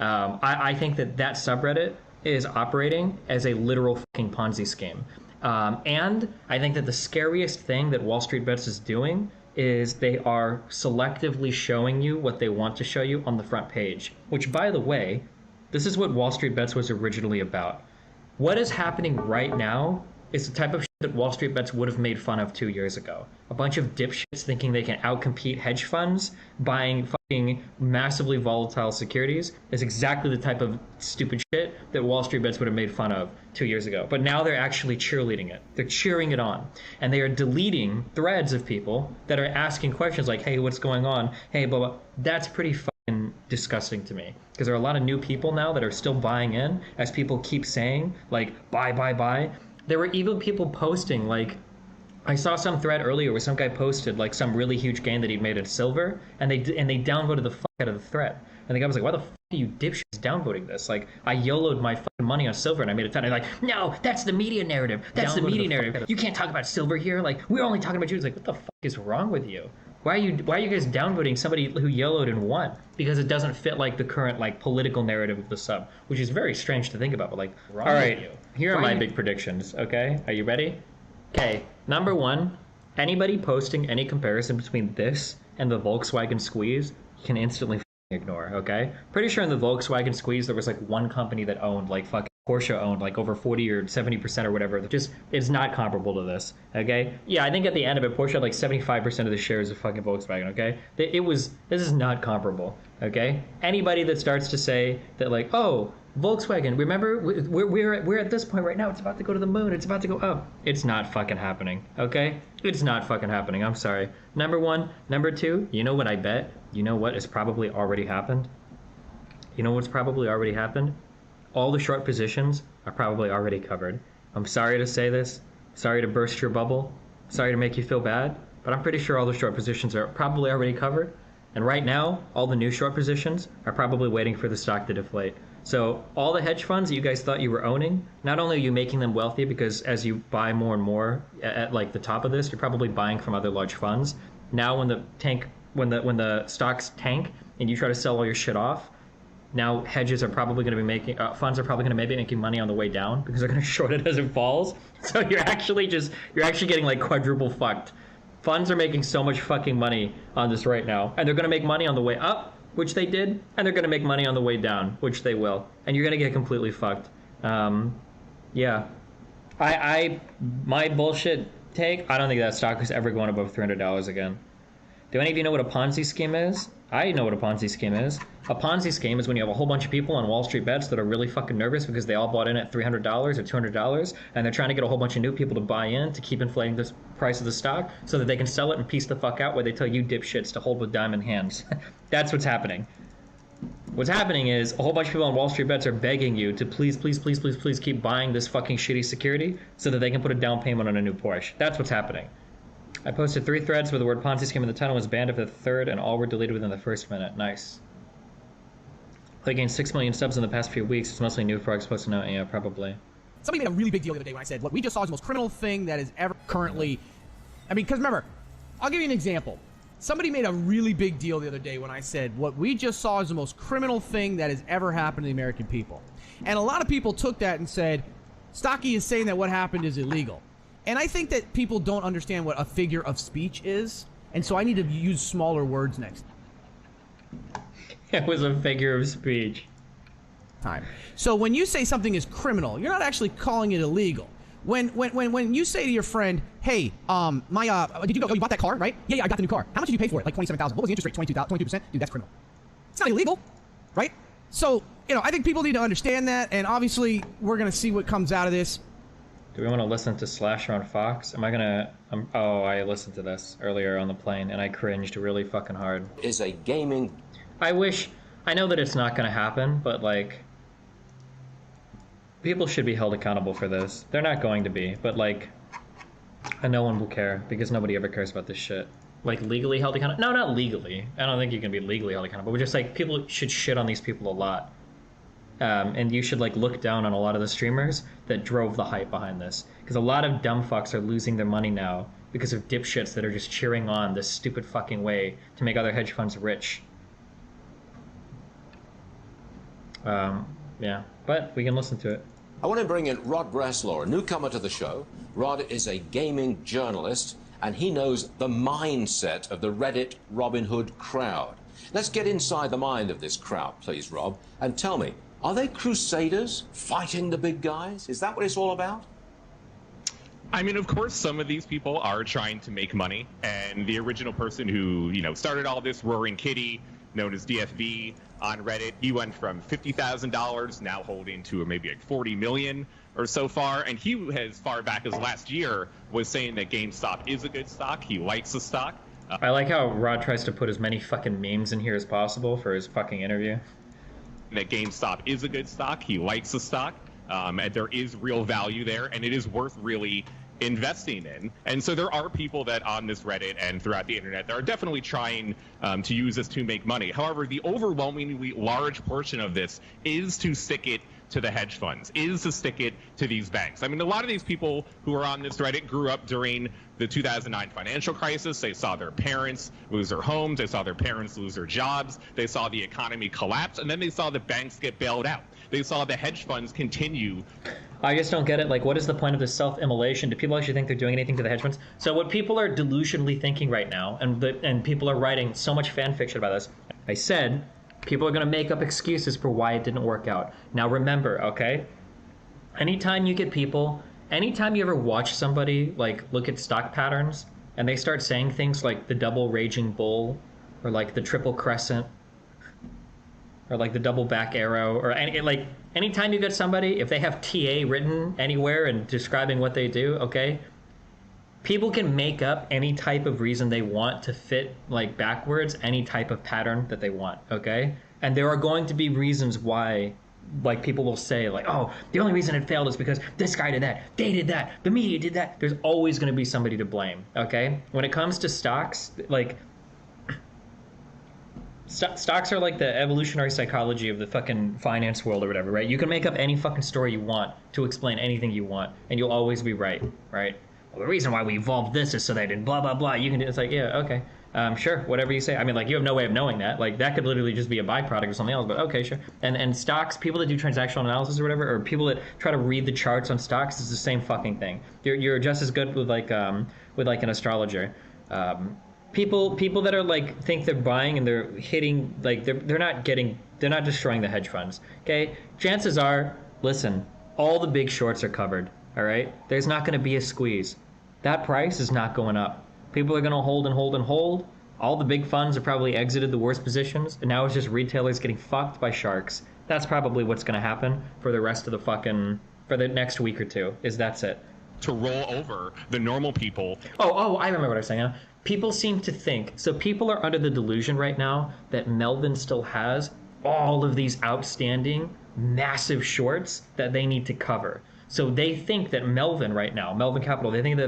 I think that that subreddit is operating as a literal fucking Ponzi scheme. And I think that the scariest thing that Wall Street Bets is doing is they are selectively showing you what they want to show you on the front page, which, by the way, this is what Wall Street Bets was originally about. What is happening right now is the type of shit that Wall Street Bets would have made fun of 2 years ago. A bunch of dipshits thinking they can outcompete hedge funds buying fucking massively volatile securities is exactly the type of stupid shit that Wall Street Bets would have made fun of 2 years ago. But now they're actually cheerleading it. They're cheering it on. And they are deleting threads of people that are asking questions like, hey, what's going on? Hey, blah, blah. That's pretty fucking disgusting to me. Because there are a lot of new people now that are still buying in as people keep saying, like, buy, buy, buy. There were even people posting, like, I saw some thread earlier where some guy posted, like, some really huge gain that he'd made in silver, and they downvoted the fuck out of the thread. And the guy was like, why the fuck are you dipshits downvoting this? Like, I YOLO'd my fucking money on silver and I made a ton. And they're like, no, that's the media narrative. That's the media narrative. You can't talk about silver here. Like, we're only talking about you. It's like, what the fuck is wrong with you? Why are you guys downvoting somebody who YOLO'd and won? Because it doesn't fit, like, the current, like, political narrative of the sub, which is very strange to think about, but, like, wrong with you. Here are my big predictions, okay? Are you ready? Okay, number one, anybody posting any comparison between this and the Volkswagen squeeze, you can instantly ignore, okay? Pretty sure in the Volkswagen squeeze there was like one company that owned, like fucking Porsche owned like over 40 or 70% or whatever. Just, it's not comparable to this, okay? Yeah, I think at the end of it, Porsche had like 75% of the shares of fucking Volkswagen, okay? This is not comparable, okay? Anybody that starts to say that like, oh, Volkswagen, remember, we're at this point right now, it's about to go to the moon, it's about to go up. It's not fucking happening, okay? It's not fucking happening, I'm sorry. Number one. Number two, you know what I bet? You know what has probably already happened? You know what's probably already happened? All the short positions are probably already covered. I'm sorry to say this, sorry to burst your bubble, sorry to make you feel bad, but I'm pretty sure all the short positions are probably already covered. And right now, all the new short positions are probably waiting for the stock to deflate. So all the hedge funds that you guys thought you were owning, not only are you making them wealthy because as you buy more and more at like the top of this, you're probably buying from other large funds. Now when the stocks tank and you try to sell all your shit off, now hedges are probably going to be making, funds are probably going to be making money on the way down because they're going to short it as it falls. So you're actually getting like quadruple fucked. Funds are making so much fucking money on this right now, and they're going to make money on the way up, which they did, and they're going to make money on the way down, which they will, and you're going to get completely fucked. Yeah, my bullshit take, I don't think that stock is ever going above $300 again. Do any of you know what a Ponzi scheme is? I know what a Ponzi scheme is. A Ponzi scheme is when you have a whole bunch of people on Wall Street Bets that are really fucking nervous because they all bought in at $300 or $200, and they're trying to get a whole bunch of new people to buy in to keep inflating the price of the stock so that they can sell it and piece the fuck out where they tell you dipshits to hold with diamond hands. That's what's happening. What's happening is a whole bunch of people on Wall Street Bets are begging you to please keep buying this fucking shitty security so that they can put a down payment on a new Porsche. That's what's happening. I posted 3 threads where the word Ponzi scheme in the title was banned after the third, and all were deleted within the first minute. Nice. They gained 6 million subs in the past few weeks. It's mostly new frogs posted now. Yeah, probably. Somebody made a really big deal the other day when I said what we just saw is the most criminal thing that is ever currently. I mean, because remember, I'll give you an example. Somebody made a really big deal the other day when I said what we just saw is the most criminal thing that has ever happened to the American people. And a lot of people took that and said, Stocky is saying that what happened is illegal. And I think that people don't understand what a figure of speech is, and so I need to use smaller words next It was a figure of speech. time. So when you say something is criminal, you're not actually calling it illegal. When you say to your friend, hey, you bought that car, right? Yeah, I got the new car. How much did you pay for it? Like $27,000. What was the interest rate? 22%? Dude, that's criminal. It's not illegal, right? So, I think people need to understand that, and obviously we're going to see what comes out of this. Do we want to listen to Slasher on Fox? I listened to this earlier on the plane, and I cringed really fucking hard. Is a gaming... I know that it's not going to happen, but, like, people should be held accountable for this. They're not going to be, but, like, and no one will care, because nobody ever cares about this shit. Like, legally held accountable? No, not legally. I don't think you can be legally held accountable, but just, like, people should shit on these people a lot. And you should, like, look down on a lot of the streamers that drove the hype behind this. Because a lot of dumb fucks are losing their money now because of dipshits that are just cheering on this stupid fucking way to make other hedge funds rich. Yeah, but we can listen to it. I want to bring in Rod Breslaw, a newcomer to the show. Rod is a gaming journalist, and he knows the mindset of the Reddit Robinhood crowd. Let's get inside the mind of this crowd, please, Rob, and tell me, are they crusaders fighting the big guys? Is that what it's all about? I mean, of course, some of these people are trying to make money, and the original person who, started all this, Roaring Kitty, known as DFB on Reddit, he went from $50,000 now holding to maybe like 40 million or so far, and he, as far back as last year, was saying that GameStop is a good stock. He likes the stock. I like how Rod tries to put as many fucking memes in here as possible for his fucking interview. That GameStop is a good stock. He likes the stock. And there is real value there, and it is worth really investing in. And so there are people that on this Reddit and throughout the internet that are definitely trying to use this to make money. However, the overwhelmingly large portion of this is to stick it to the hedge funds, is to stick it to these banks. I mean, a lot of these people who are on this Reddit grew up during the 2009 financial crisis. They saw their parents lose their homes. They saw their parents lose their jobs. They saw the economy collapse, and then they saw the banks get bailed out. They saw the hedge funds continue. I just don't get it. Like, what is the point of this self-immolation? Do people actually think they're doing anything to the hedge funds? So what people are delusionally thinking right now, and people are writing so much fan fiction about this, I said people are going to make up excuses for why it didn't work out. Now remember, okay? Anytime you ever watch somebody, like, look at stock patterns, and they start saying things like the double raging bull, or like the triple crescent, or like the double back arrow, or anytime you get somebody, if they have TA written anywhere and describing what they do, okay? People can make up any type of reason they want to fit, like, backwards, any type of pattern that they want, okay? And there are going to be reasons why, like, people will say, like, oh, the only reason it failed is because this guy did that, they did that, the media did that. There's always going to be somebody to blame, okay? When it comes to stocks, like, stocks are like the evolutionary psychology of the fucking finance world or whatever, right? You can make up any fucking story you want to explain anything you want, and you'll always be right, right? Well, the reason why we evolved this is so that in blah, blah, blah, you can do, it's like, yeah, okay. Sure, whatever you say. I mean, like, you have no way of knowing that. Like, that could literally just be a byproduct of something else, but okay, sure. And stocks, people that do transactional analysis or whatever, or people that try to read the charts on stocks, is the same fucking thing. You're just as good with an astrologer. People that are like, think they're buying and they're hitting, like, they're not destroying the hedge funds. Okay? Chances are, listen, all the big shorts are covered. All right? There's not going to be a squeeze. That price is not going up. People are going to hold and hold and hold. All the big funds have probably exited the worst positions, and now it's just retailers getting fucked by sharks. That's probably what's going to happen for the rest of for the next week or two, that's it. To roll over the normal people. Oh, I remember what I was saying. People seem to think, so people are under the delusion right now that Melvin still has all of these outstanding massive shorts that they need to cover. So they think that Melvin Capital, they think that